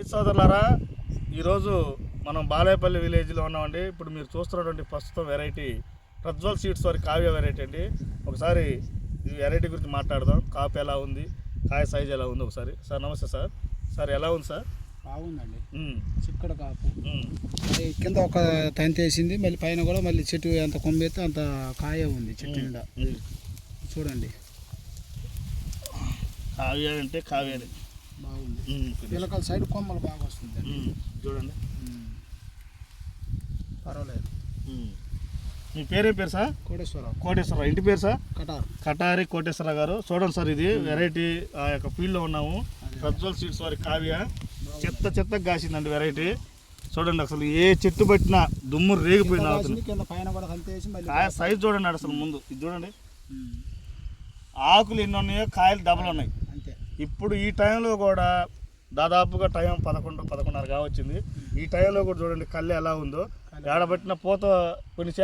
రైతు సోదరులారా, ఈరోజు మనం బాలేపల్లి విలేజ్లో ఉన్నామండి. ఇప్పుడు మీరు చూస్తున్నటువంటి ప్రస్తుతం వెరైటీ ప్రజ్వల్ సీడ్స్ వారి కావ్య వెరైటీ అండి. ఒకసారి ఈ వెరైటీ గురించి మాట్లాడదాం. కాపు ఎలా ఉంది, కాయ సైజ్ ఎలా ఉంది ఒకసారి. సార్ నమస్తే సార్. సార్ ఎలా ఉంది సార్? బాగుందండి. చిక్కడ కాపు కింద ఒక తంతి వేసింది, మళ్ళీ పైన కూడా మళ్ళీ చెట్టు ఎంత కొమ్మెత్తే అంత కాయ ఉంది చెట్టు నిండా. చూడండి, కావ్య అంటే కావ్య బాగుంది. పిల్లకల సైడ్ కొమ్మలు బాగా వస్తుంది. చూడండి, పర్వాలేదు. మీ పేరే పేరు సార్? కోటేశ్వరరావు. కోటేశ్వరరావు. ఇంటి పేరు సార్? కటారి కోటేశ్వరరావు గారు. చూడండి సార్, ఇది వెరైటీ ఆ యొక్క ఫీల్డ్లో ఉన్నాము. ప్రజ్వల్ సీడ్స్ వారి కావ్య చెత్త కాసిందండి వెరైటీ. చూడండి, అసలు ఏ చెట్టు పట్టినా దుమ్ము రేగిపోయింది. కాయ సైజ్ చూడండి అసలు ముందు ఇది చూడండి. ఆకులు ఎన్ని ఉన్నాయో కాయలు డబల్ ఉన్నాయి. ఇప్పుడు ఈ టైంలో కూడా దాదాపుగా టైం 11-11:30 కావచ్చింది. ఈ టైంలో కూడా చూడండి కళ్ళు ఎలా ఉందో. ఏడబట్టిన పూత కొన్ని